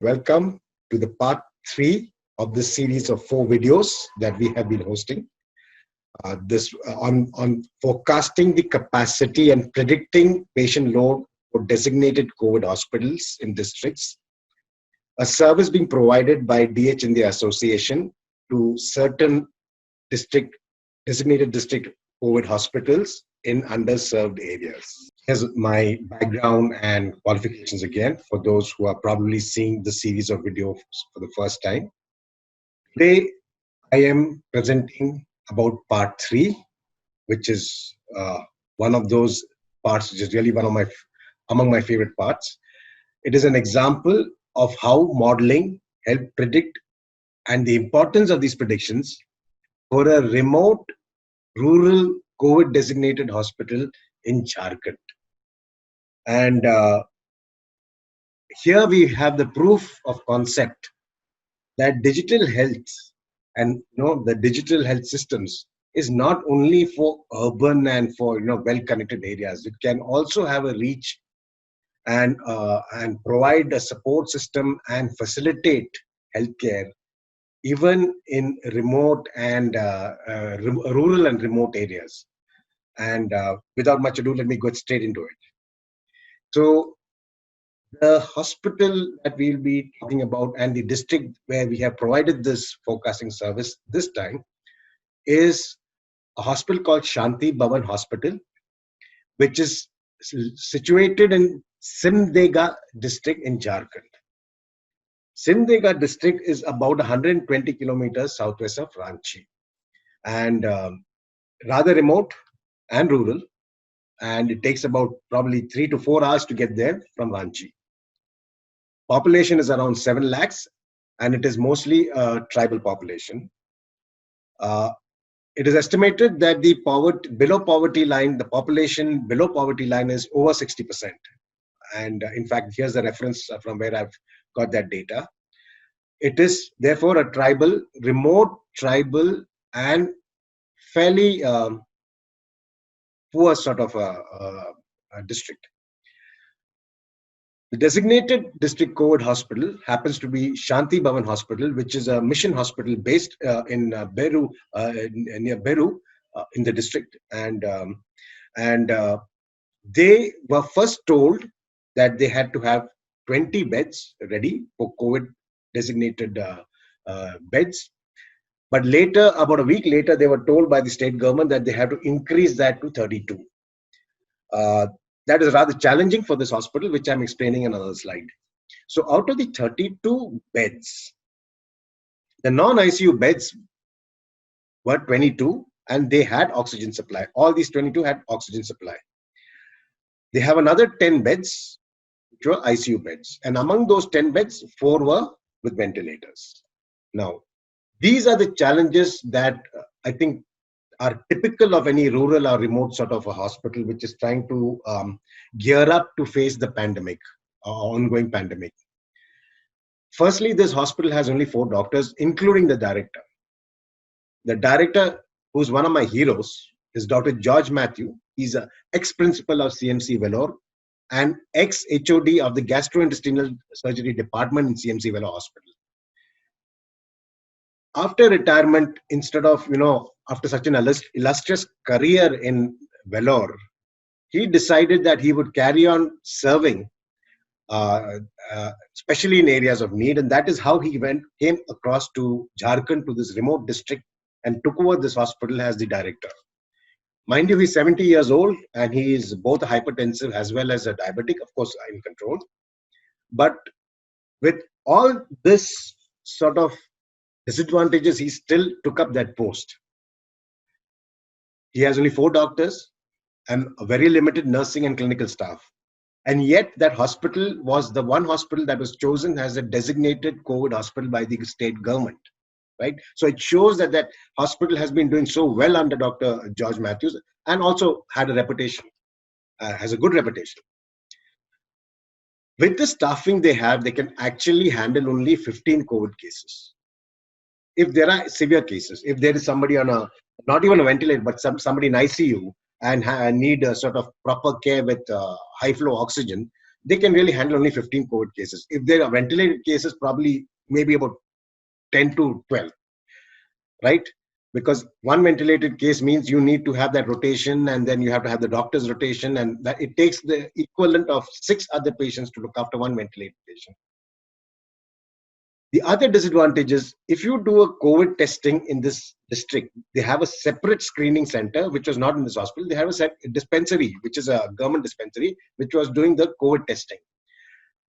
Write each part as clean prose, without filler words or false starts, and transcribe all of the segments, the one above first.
Welcome to the part 3 of this series of 4 videos that we have been hosting. This on forecasting the capacity and predicting patient load for designated COVID hospitals in districts, a service being provided by DH India Association to certain designated district COVID hospitals in underserved areas. Here's my background and qualifications again for those who are probably seeing the series of videos for the first time. Today, I am presenting about part 3, which is one of those parts which is really among my favorite parts. It is an example of how modeling help predict and the importance of these predictions for a remote rural COVID designated hospital in Jharkhand. And here we have the proof of concept that digital health and the digital health systems is not only for urban and for well-connected areas. It can also have a reach and provide a support system and facilitate healthcare even in remote and rural and remote areas. And without much ado, let me go straight into it. So the hospital that we'll be talking about and the district where we have provided this forecasting service this time is a hospital called Shanti Bhavan Hospital, which is situated in Simdega district in Jharkhand. Simdega district is about 120 kilometers southwest of Ranchi and rather remote and rural, and it takes about probably 3 to 4 hours to get there from Ranchi. Population is around 7 lakhs and it is mostly a tribal population. It is estimated that the population below poverty line is over 60%. And in fact, here's the reference from where I've got that data. It is therefore a remote tribal and fairly poor sort of a district. The designated district COVID hospital happens to be Shanti Bhavan Hospital, which is a mission hospital based in Beru, near Beru, in the district. And they were first told that they had to have 20 beds ready for COVID designated beds. But later, about a week later, they were told by the state government that they had to increase that to 32. That is rather challenging for this hospital, which I'm explaining in another slide. So out of the 32 beds, the non-ICU beds were 22 and they had oxygen supply. All these 22 had oxygen supply. They have another 10 beds, which were ICU beds. And among those 10 beds, 4 were with ventilators. Now, these are the challenges that I think are typical of any rural or remote sort of a hospital which is trying to gear up to face the pandemic, ongoing pandemic. Firstly, this hospital has only 4 doctors, including the director. The director, who's one of my heroes, is Dr. George Matthew. He's an ex-principal of CMC Vellore and ex-HOD of the Gastrointestinal Surgery Department in CMC Vellore Hospital. After retirement, instead of, after such an illustrious career in Vellore, he decided that he would carry on serving, especially in areas of need. And that is how he came across to Jharkhand, to this remote district, and took over this hospital as the director. Mind you, he's 70 years old and he is both a hypertensive as well as a diabetic, of course, in control. But with all this sort of disadvantages, he still took up that post. He has only 4 doctors and a very limited nursing and clinical staff. And yet that hospital was the one hospital that was chosen as a designated COVID hospital by the state government, right? So it shows that that hospital has been doing so well under Dr. George Matthews and also had a reputation, has a good reputation. With the staffing they have, they can actually handle only 15 COVID cases. If there are severe cases, if there is somebody on not even a ventilator, but somebody in ICU and need a sort of proper care with high flow oxygen, they can really handle only 15 COVID cases. If there are ventilated cases, probably maybe about 10 to 12, right? Because one ventilated case means you need to have that rotation, and then you have to have the doctor's rotation, and that it takes the equivalent of 6 other patients to look after one ventilated patient. The other disadvantage is if you do a COVID testing in this district, they have a separate screening center, which was not in this hospital. They have a dispensary, which is a government dispensary, which was doing the COVID testing.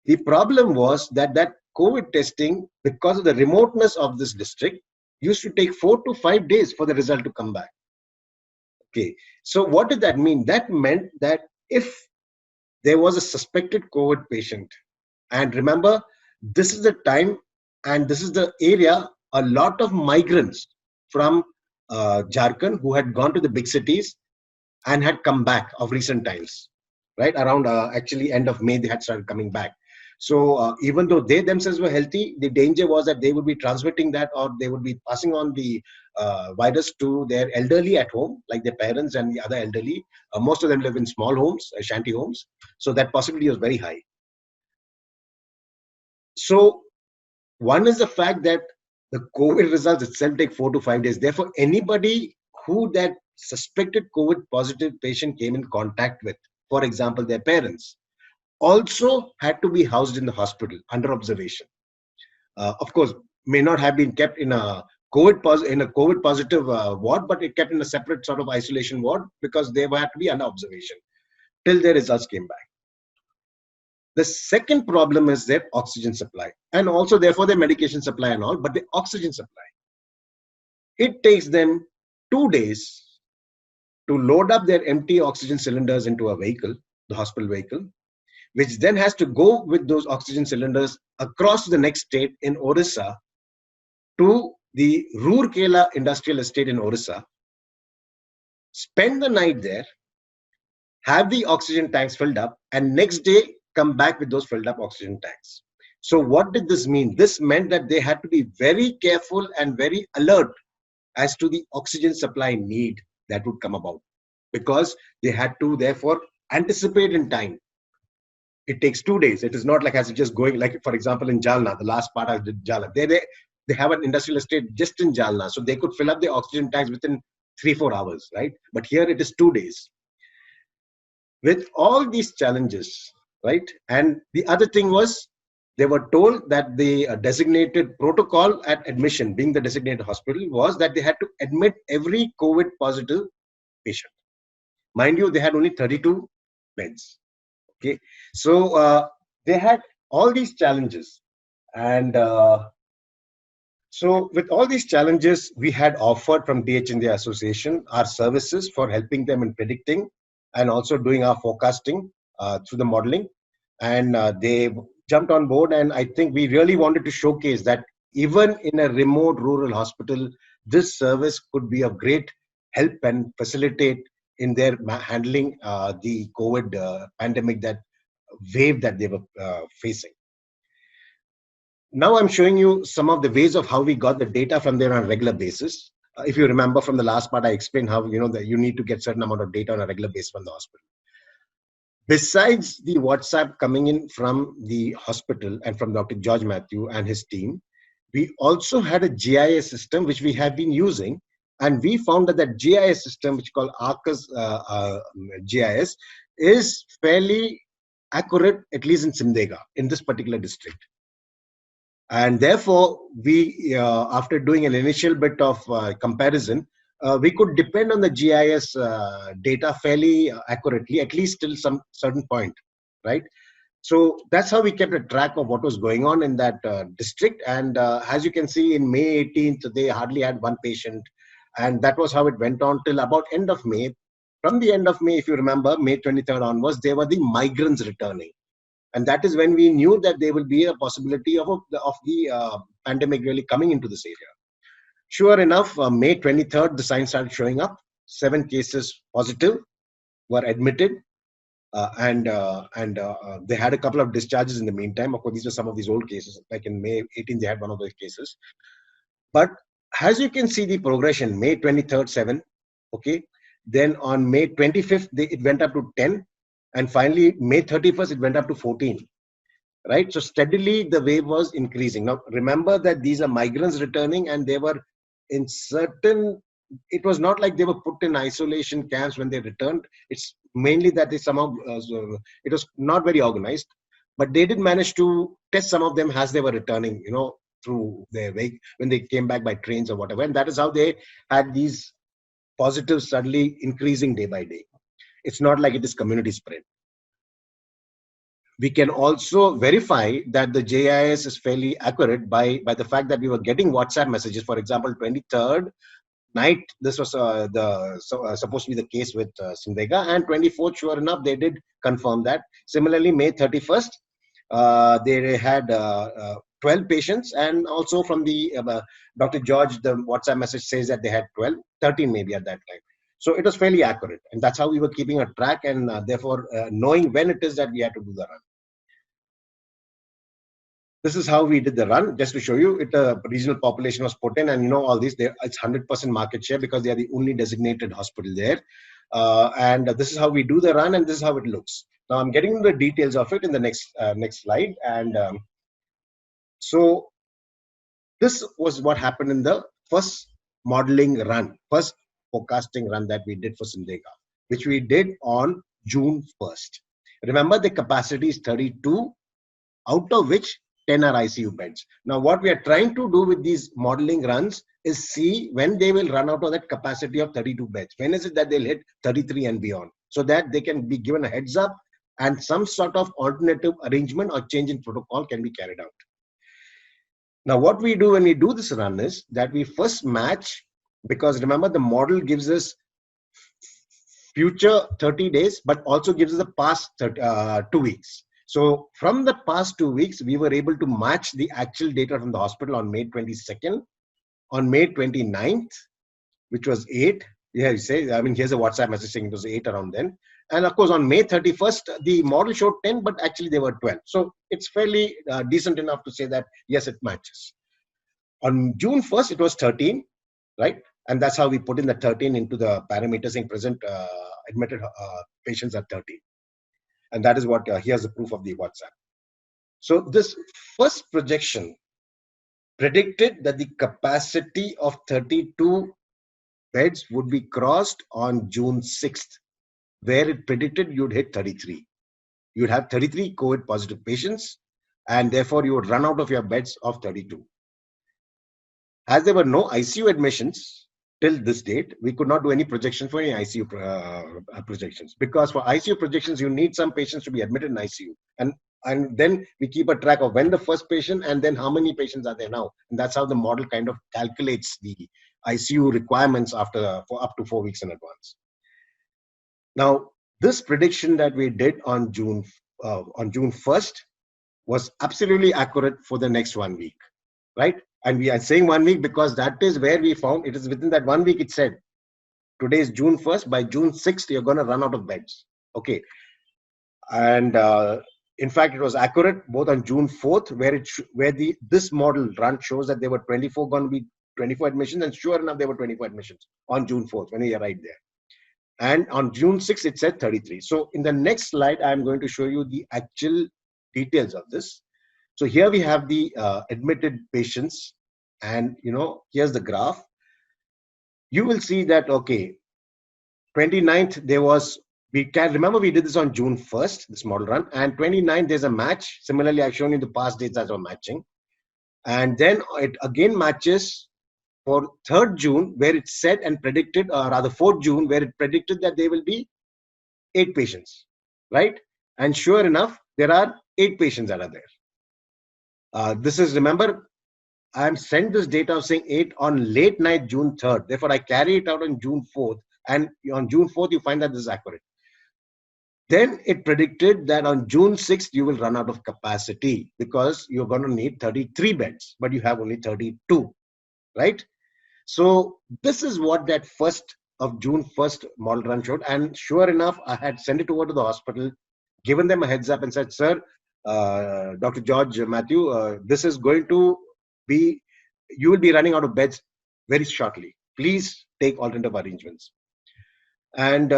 The problem was that that COVID testing, because of the remoteness of this district, used to take 4 to 5 days for the result to come back. Okay, so what did that mean? That meant that if there was a suspected COVID patient, and remember, this is the time and this is the area, a lot of migrants from Jharkhand who had gone to the big cities and had come back of recent times, right? Around actually end of May, they had started coming back. So even though they themselves were healthy, the danger was that they would be transmitting that, or they would be passing on the virus to their elderly at home, like their parents and the other elderly. Most of them live in small homes, shanty homes. So that possibility was very high. So one is the fact that the COVID results itself take 4 to 5 days. Therefore, anybody who that suspected COVID positive patient came in contact with, for example, their parents, also had to be housed in the hospital under observation. Of course, may not have been kept in a COVID positive ward, but it kept in a separate sort of isolation ward because they had to be under observation till their results came back. The second problem is their oxygen supply, and also therefore their medication supply and all, but the oxygen supply. It takes them 2 days to load up their empty oxygen cylinders into a vehicle, the hospital vehicle, which then has to go with those oxygen cylinders across the next state in Orissa to the Rourkela industrial estate in Orissa, spend the night there, have the oxygen tanks filled up, and next day come back with those filled up oxygen tanks. So what did this mean? This meant that they had to be very careful and very alert as to the oxygen supply need that would come about, because they had to therefore anticipate in time. It takes 2 days. It is not like as just going, like for example in Jalna, the last part I did Jalna, they have an industrial estate just in Jalna, so they could fill up the oxygen tanks within 3-4 hours, right? But here it is 2 days. With all these challenges, right? And the other thing was, they were told that the designated protocol at admission, being the designated hospital, was that they had to admit every COVID positive patient. Mind you, they had only 32 beds. Okay, so they had all these challenges, and so with all these challenges, we had offered from DH India Association our services for helping them in predicting and also doing our forecasting through the modeling, and they jumped on board. And I think we really wanted to showcase that even in a remote rural hospital, this service could be of great help and facilitate in their handling the COVID pandemic, that wave that they were facing. Now I'm showing you some of the ways of how we got the data from there on a regular basis. If you remember from the last part, I explained how that you need to get certain amount of data on a regular basis from the hospital. Besides the WhatsApp coming in from the hospital and from Dr. George Matthew and his team, we also had a GIS system which we have been using, and we found that that GIS system, which is called Arcus GIS, is fairly accurate, at least in Simdega, in this particular district. And therefore, we, after doing an initial bit of comparison, we could depend on the GIS data fairly accurately, at least till some certain point, right? So that's how we kept a track of what was going on in that district. And as you can see, in May 18th, they hardly had one patient. And that was how it went on till about end of May. From the end of May, if you remember, May 23rd onwards, there were the migrants returning. And that is when we knew that there will be a possibility of the pandemic really coming into this area. Sure enough, May 23rd, the signs started showing up. 7 cases positive were admitted. And they had a couple of discharges in the meantime. Of course, these were some of these old cases. Like in May 18, they had one of those cases. But as you can see the progression, May 23rd, 7. Okay. Then on May 25th, it went up to 10. And finally, May 31st, it went up to 14. Right? So steadily the wave was increasing. Now remember that these are migrants returning, and they were in certain. It was not like they were put in isolation camps when they returned. It's mainly that they somehow it was not very organized, but they did manage to test some of them as they were returning. Through their way when they came back by trains or whatever, and that is how they had these positives suddenly increasing day by day. It's not like it is community spread. We can also verify that the JIS is fairly accurate by the fact that we were getting WhatsApp messages. For example, 23rd night, this was supposed to be the case with Simdega, and 24th, sure enough, they did confirm that. Similarly, May 31st, they had 12 patients, and also from the Dr. George, the WhatsApp message says that they had 12, 13 maybe at that time. So it was fairly accurate, and that's how we were keeping a track, and therefore knowing when it is that we had to do the run. This is how we did the run, just to show you. Regional population was put in, and all these, it's 100% market share because they are the only designated hospital there. And this is how we do the run, and this is how it looks. Now I'm getting into the details of it in the next slide. And so this was what happened in the first modeling run, first forecasting run that we did for Simdega, which we did on June 1st. Remember, the capacity is 32, out of which 10 are ICU beds. Now, what we are trying to do with these modeling runs is see when they will run out of that capacity of 32 beds. When is it that they'll hit 33 and beyond, so that they can be given a heads up and some sort of alternative arrangement or change in protocol can be carried out. Now, what we do when we do this run is that we first match, because remember, the model gives us future 30 days, but also gives us the past 2 weeks. So from the past 2 weeks, we were able to match the actual data from the hospital on May 22nd, on May 29th, which was 8. Yeah, you say, here's a WhatsApp message saying it was 8 around then. And of course, on May 31st, the model showed 10, but actually they were 12. So it's fairly decent enough to say that, yes, it matches. On June 1st, it was 13, right? And that's how we put in the 13 into the parameter saying present admitted patients are 13. And that is what, here's the proof of the WhatsApp. So this first projection predicted that the capacity of 32 beds would be crossed on June 6th, where it predicted you'd hit 33. You'd have 33 COVID positive patients, and therefore you would run out of your beds of 32. As there were no ICU admissions till this date, we could not do any projection for any ICU projections, because for ICU projections, you need some patients to be admitted in ICU. And then we keep a track of when the first patient and then how many patients are there now. And that's how the model kind of calculates the ICU requirements for up to 4 weeks in advance. Now, this prediction that we did on June 1st was absolutely accurate for the next 1 week, right? And we are saying 1 week because that is where we found it is within that 1 week. It said today is June 1st. By June 6th, you're going to run out of beds. Okay. And in fact, it was accurate both on June 4th, where this model run shows that there were 24 going to be 24 admissions, and sure enough, there were 24 admissions on June 4th when we arrived there. And on June 6th, it said 33. So in the next slide, I'm going to show you the actual details of this. So here we have the admitted patients, and here's the graph. You will see that, okay, 29th, there was, we can remember we did this on June 1st, this model run, and 29th, there's a match. Similarly, I've shown you the past dates as well matching. And then it again matches for 3rd June, where it said and predicted, or rather 4th June, where it predicted that there will be 8 patients, right? And sure enough, there are 8 patients that are there. This is, remember, I'm sent this data of saying 8 on late night June 3rd. Therefore, I carry it out on June 4th. And on June 4th, you find that this is accurate. Then it predicted that on June 6th, you will run out of capacity because you're going to need 33 beds, but you have only 32, right? So this is what that June 1st model run showed. And sure enough, I had sent it over to the hospital, given them a heads up and said, sir, Dr. George Matthew, this is going to be, you will be running out of beds very shortly. Please take alternative arrangements. And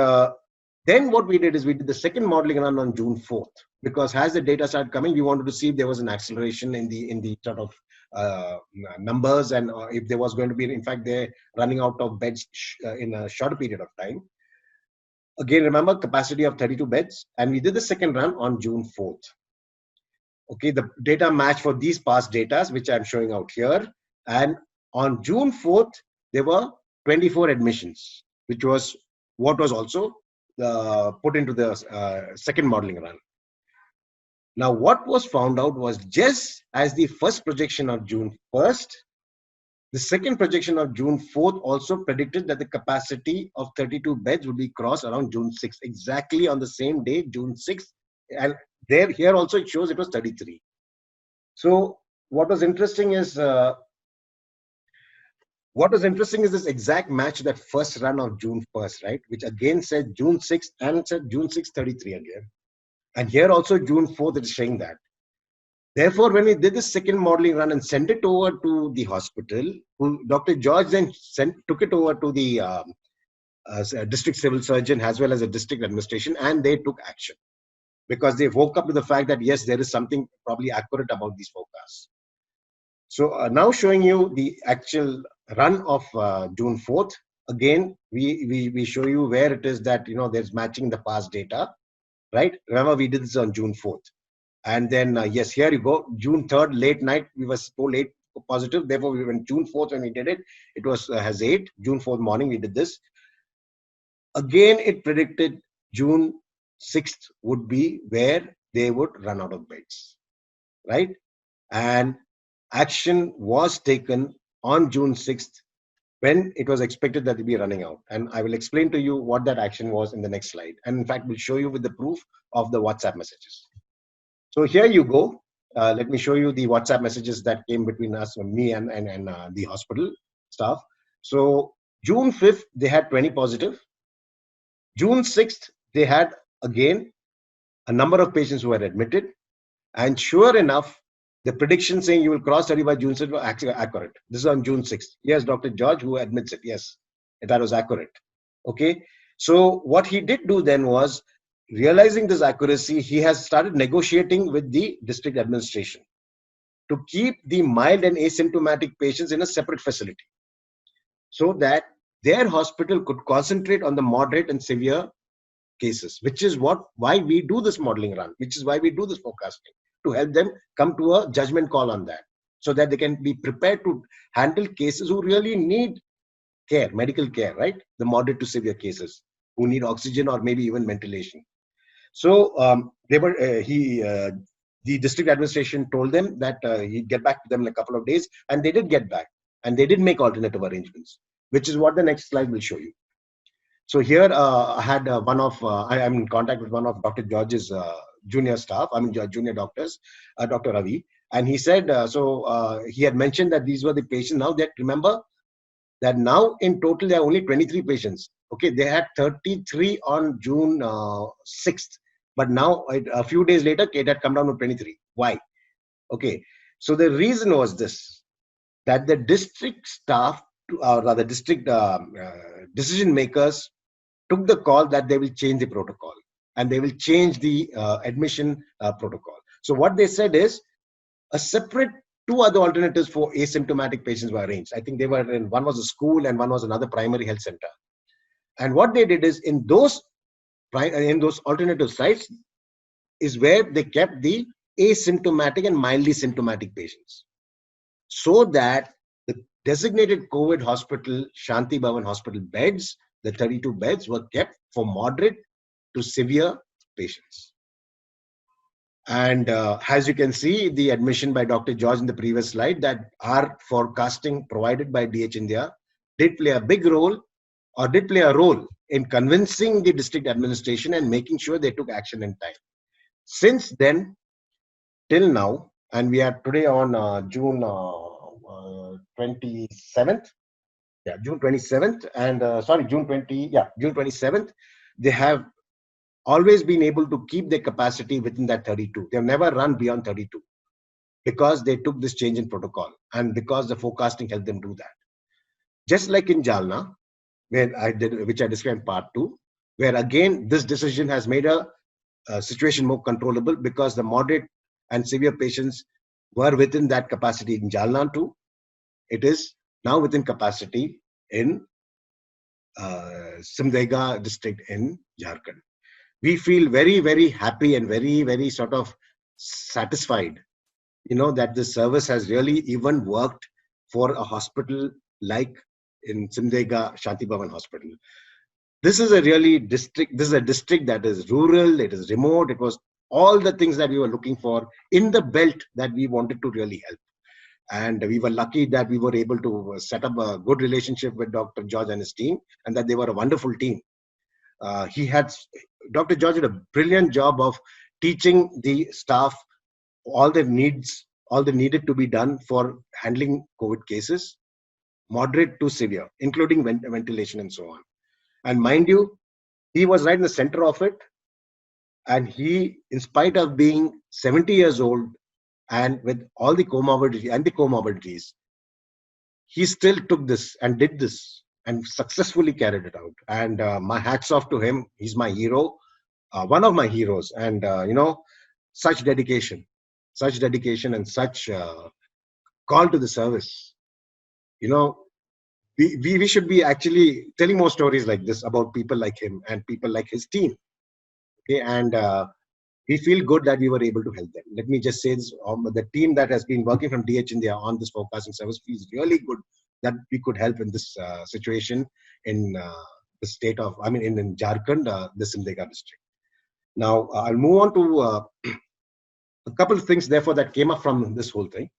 Then what we did is we did the second modeling run on June 4th, because as the data started coming, we wanted to see if there was an acceleration in the sort of numbers, and if there was going to be, in fact, they're running out of beds in a shorter period of time. Again, remember, capacity of 32 beds, and we did the second run on June 4th. Okay, the data match for these past data, which I'm showing out here. And on June 4th, there were 24 admissions, which was what was also put into the second modeling run. Now, what was found out was, just as the first projection of June 1st, the second projection of June 4th also predicted that the capacity of 32 beds would be crossed around June 6th, exactly on the same day, June 6th. And here also it shows it was 33. So what was interesting is this exact match, that first run of June 1st, right? Which again said June 6th, and it said June 6th, 33 again. And here also June 4th, it is saying that. Therefore, when we did the second modeling run and sent it over to the hospital, Dr. George then took it over to the district civil surgeon as well as the district administration, and they took action, because they woke up to the fact that, yes, there is something probably accurate about these forecasts. So now showing you the actual run of June 4th. Again, we show you where it is that, there's matching the past data, right? Remember, we did this on June 4th. And then, yes, here you go. June 3rd, late night, we were so late positive. Therefore, we went June 4th when we did it. It was has 8. June 4th morning, we did this. Again, it predicted June 6th would be where they would run out of beds, right? And action was taken on June 6th when it was expected that it would be running out. And I will explain to you what that action was in the next slide. And in fact, we'll show you with the proof of the WhatsApp messages. So here you go. Let me show you the WhatsApp messages that came between us, me and the hospital staff. So June 5th, they had 20 positive. June 6th, they had again a number of patients who were admitted. And sure enough, the prediction saying you will cross 30 by June 6th was actually accurate. This is on June 6th. Yes, Dr. George, who admits it. Yes, that was accurate. Okay. So what he did do then was, realizing this accuracy, he has started negotiating with the district administration to keep the mild and asymptomatic patients in a separate facility, so that their hospital could concentrate on the moderate and severe cases, which is why we do this modeling run, which is why we do this forecasting, to help them come to a judgment call on that, so that they can be prepared to handle cases who really need care, medical care, right? The moderate to severe cases who need oxygen or maybe even ventilation. So the district administration told them that he'd get back to them in a couple of days, and they did get back, and they did make alternative arrangements, which is what the next slide will show you. So here I had I'm in contact with one of Dr. George's junior staff, junior doctors, Dr. Ravi, and he said, he had mentioned that these were the patients. Now that, remember that now in total there are only 23 patients. Okay, they had 33 on June 6th, but now a few days later it had come down to 23. Why? Okay, so the reason was this, that the district staff, or rather district decision makers, took the call that they will change the protocol, and they will change the admission protocol. So what they said is, a separate 2 other alternatives for asymptomatic patients were arranged. I think they were one was a school and one was another primary health center. And what they did is, in those alternative sites is where they kept the asymptomatic and mildly symptomatic patients, so that the designated COVID hospital, Shanti Bhavan hospital beds, the 32 beds, were kept for moderate to severe patients. And as you can see, the admission by Dr. George in the previous slide, that our forecasting provided by DH India did play a role in convincing the district administration and making sure they took action in time. Since then, till now, and we are today on June 27th. Yeah, June 27th, and June 27th, they have always been able to keep their capacity within that 32. They've never run beyond 32, because they took this change in protocol, and because the forecasting helped them do that. Just like in Jalna, which I described part 2, where again this decision has made a situation more controllable, because the moderate and severe patients were within that capacity in Jalna too. It is now within capacity in Simdega district in Jharkhand. We feel very, very happy and very, very sort of satisfied, that this service has really even worked for a hospital like in Simdega Shanti Bhavan Hospital. This is a district that is rural, it is remote, it was all the things that we were looking for in the belt that we wanted to really help. And we were lucky that we were able to set up a good relationship with Dr. George and his team, and that they were a wonderful team. Dr. George did a brilliant job of teaching the staff all the needed to be done for handling COVID cases, moderate to severe, including ventilation and so on. And mind you, he was right in the center of it. And he, in spite of being 70 years old and with all the comorbidities, he still took this and did this and successfully carried it out. And my hats off to him. He's my hero, one of my heroes. And, such dedication and such call to the service. We should be actually telling more stories like this about people like him and people like his team. Okay, and we feel good that we were able to help them. Let me just say this, the team that has been working from DH India on this forecasting service feels really good that we could help in this situation in the state of, in Jharkhand, the Simdega district. Now, I'll move on to a couple of things, therefore, that came up from this whole thing.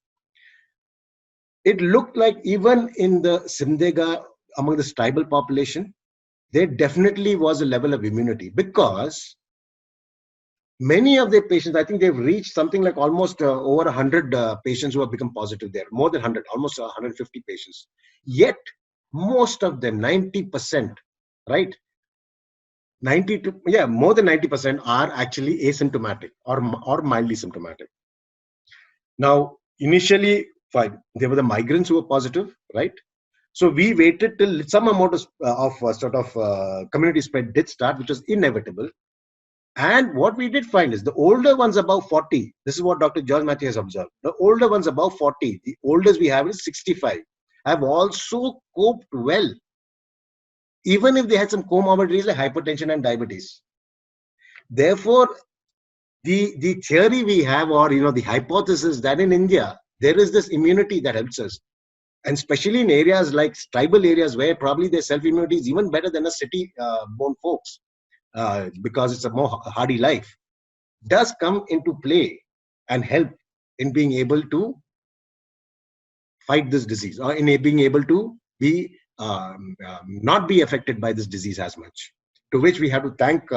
It looked like even in the Simdega, among this tribal population, there definitely was a level of immunity, because many of their patients, I think they've reached something like almost over 100 patients who have become positive there, more than 100, almost 150 patients. Yet, most of them, 90%, right? More than 90% are actually asymptomatic or mildly symptomatic. Now, initially, fine, there were the migrants who were positive, right? So we waited till some amount of community spread did start, which was inevitable. And what we did find is the older ones above 40, this is what Dr. George Matthew has observed, the older ones above 40, the oldest we have is 65, have also coped well, even if they had some comorbidities like hypertension and diabetes. Therefore, the theory we have, or the hypothesis that in India, there is this immunity that helps us. And especially in areas like tribal areas where probably their self-immunity is even better than a city-born folks. Because it's a more hardy life, does come into play and help in being able to fight this disease, or in being able to be not be affected by this disease as much. To which we have to thank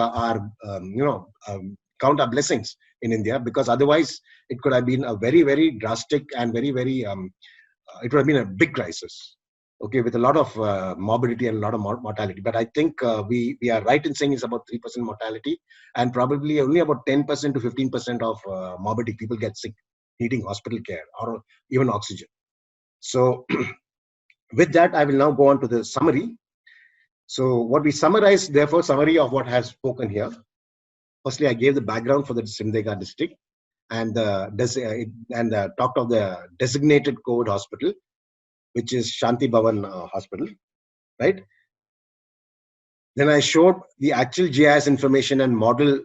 count our blessings in India, because otherwise it could have been a very, very drastic and very, very it would have been a big crisis. Okay, with a lot of morbidity and a lot of mortality. But I think we are right in saying it's about 3% mortality, and probably only about 10% to 15% of morbidity. People get sick needing hospital care or even oxygen. So with that, I will now go on to the summary. So what we summarized, therefore, summary of what has spoken here. Firstly, I gave the background for the Simdega district and talked of the designated COVID hospital, which is Shanti Bhavan Hospital, right? Then I showed the actual GIS information and model,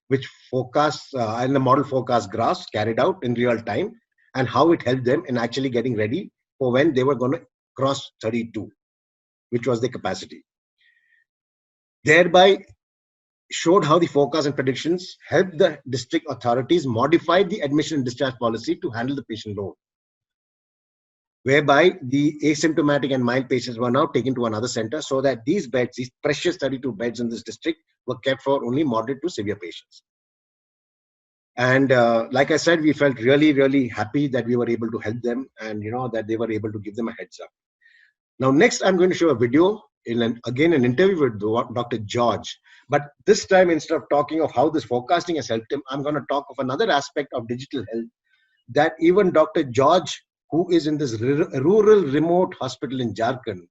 which forecasts and the model forecast graphs carried out in real time, and how it helped them in actually getting ready for when they were going to cross 32, which was the capacity. Thereby showed how the forecast and predictions helped the district authorities modify the admission and discharge policy to handle the patient load, whereby the asymptomatic and mild patients were now taken to another center, so that these beds, these precious 32 beds in this district, were kept for only moderate to severe patients. And like I said, we felt really, really happy that we were able to help them, and that they were able to give them a heads up. Now, next, I'm going to show a video in an interview with Dr. George. But this time, instead of talking of how this forecasting has helped him, I'm going to talk of another aspect of digital health that even Dr. George, who is in this rural remote hospital in Jharkhand,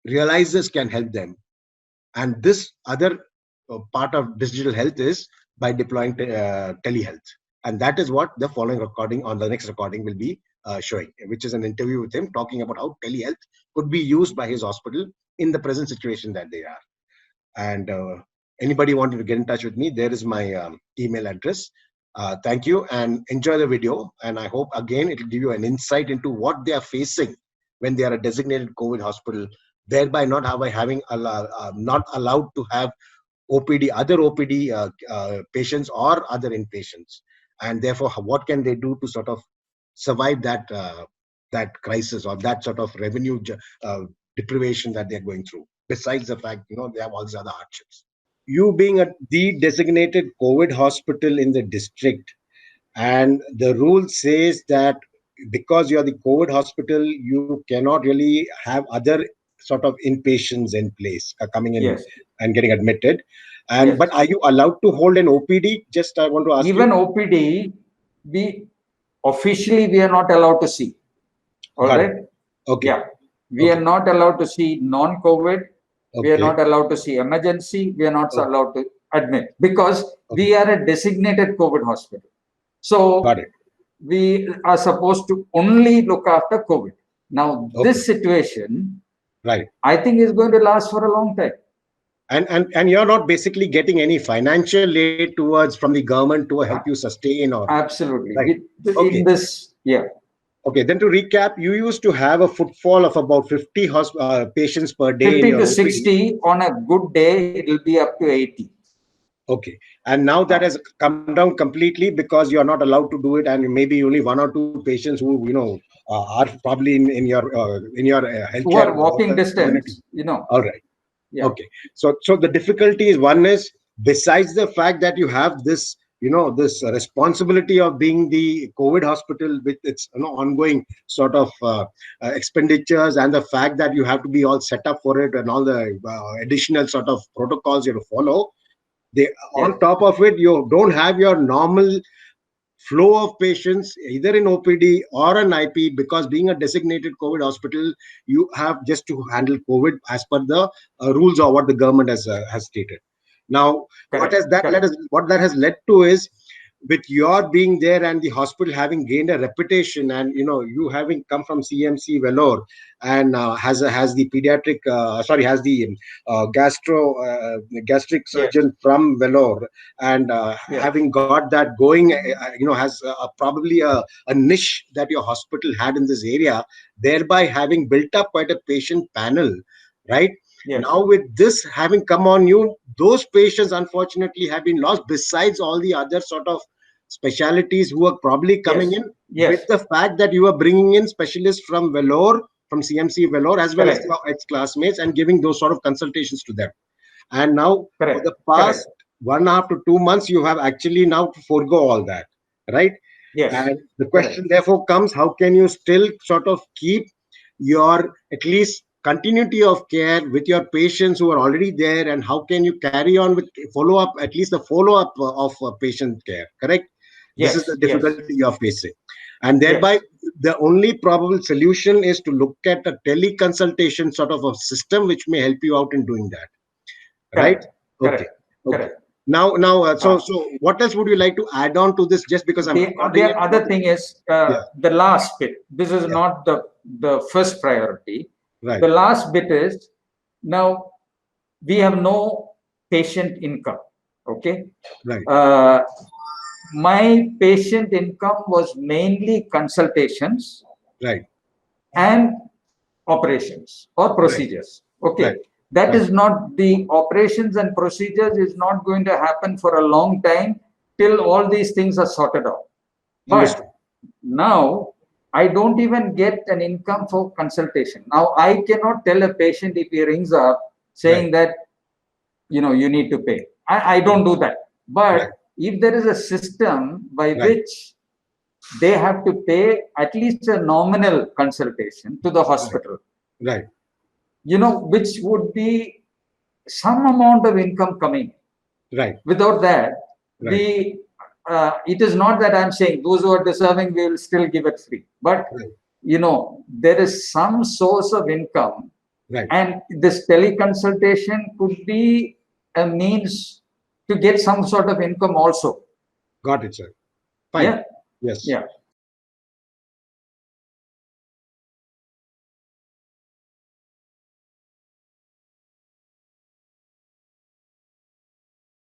realizes can help them. And this other part of digital health is by deploying telehealth. And that is what the following recording on the next recording will be showing, which is an interview with him talking about how telehealth could be used by his hospital in the present situation that they are. And anybody wanted to get in touch with me, there is my email address. Thank you and enjoy the video. And I hope again it will give you an insight into what they are facing when they are a designated COVID hospital, thereby not having not allowed to have other OPD patients or other inpatients, and therefore what can they do to sort of survive that crisis or that sort of revenue deprivation that they're going through. Besides the fact, they have all these other hardships. You being the designated COVID hospital in the district, and the rule says that because you're the COVID hospital, you cannot really have other sort of inpatients in place coming in Yes. and getting admitted. And Yes. but are you allowed to hold an OPD? Just I want to ask Even you. OPD, we officially are not allowed to see. All Got right. it. Okay. Yeah. We are not allowed to see non-COVID. We are Okay. not allowed to see emergency. We are not Okay. allowed to admit because Okay. we are a designated COVID hospital. So Got it. we are supposed to only look after COVID. Now, Okay. this situation, Right. I think, is going to last for a long time. And you're not basically getting any financial aid towards from the government to help you sustain or Absolutely. right. Okay. In this, yeah. Okay, then to recap, you used to have a footfall of about 50 patients per day 50 in your to OPD. 60 on a good day, it will be up to 80. Okay, and now that has come down completely because you are not allowed to do it, and maybe only one or two patients who are probably in your Who are healthcare walking community. distance, All right. Yeah. Okay. So the difficulty is, one is, besides the fact that you have this, this responsibility of being the COVID hospital with its ongoing sort of expenditures, and the fact that you have to be all set up for it and all the additional sort of protocols you have to follow. On top of it, you don't have your normal flow of patients either in OPD or an IP, because being a designated COVID hospital, you have just to handle COVID as per the rules or what the government has stated. Now, what that has led to is, with your being there and the hospital having gained a reputation, and you having come from CMC Vellore, and has the pediatric has the gastric surgeon from Vellore, and having got that going, has probably a niche that your hospital had in this area, thereby having built up quite a patient panel, right? Yes. Now with this having come on you, those patients unfortunately have been lost, besides all the other sort of specialities who are probably coming in, with the fact that you are bringing in specialists from Vellore, from CMC Vellore, as well as your ex-classmates, and giving those sort of consultations to them. And now for the past 1.5 to 2 months, you have actually now to forego all that, right? Yes. And the question therefore comes, how can you still sort of keep your at least continuity of care with your patients who are already there, and how can you carry on with follow-up, at least the follow-up of patient care, correct? This is the difficulty you're facing. And thereby, the only probable solution is to look at a teleconsultation sort of a system which may help you out in doing that. Right? Okay. Now, so what else would you like to add on to this? Just because I'm recording the other thing is the last bit. This is not the first priority. Right. The last bit is, now we have no patient income. Okay. Right. My patient income was mainly consultations. Right. And operations or procedures. Right. Okay. Right. That is not, the operations and procedures is not going to happen for a long time till all these things are sorted out. But now I don't even get an income for consultation. Now I cannot tell a patient if he rings up saying that, you need to pay. I don't do that. But if there is a system by which they have to pay at least a nominal consultation to the hospital, right? Which would be some amount of income coming. Right. Without that, it is not that I'm saying those who are deserving, we will still give it free. But there is some source of income Right. And this teleconsultation could be a means to get some sort of income also. Got it, sir. Fine. Yeah. Yes. Yeah.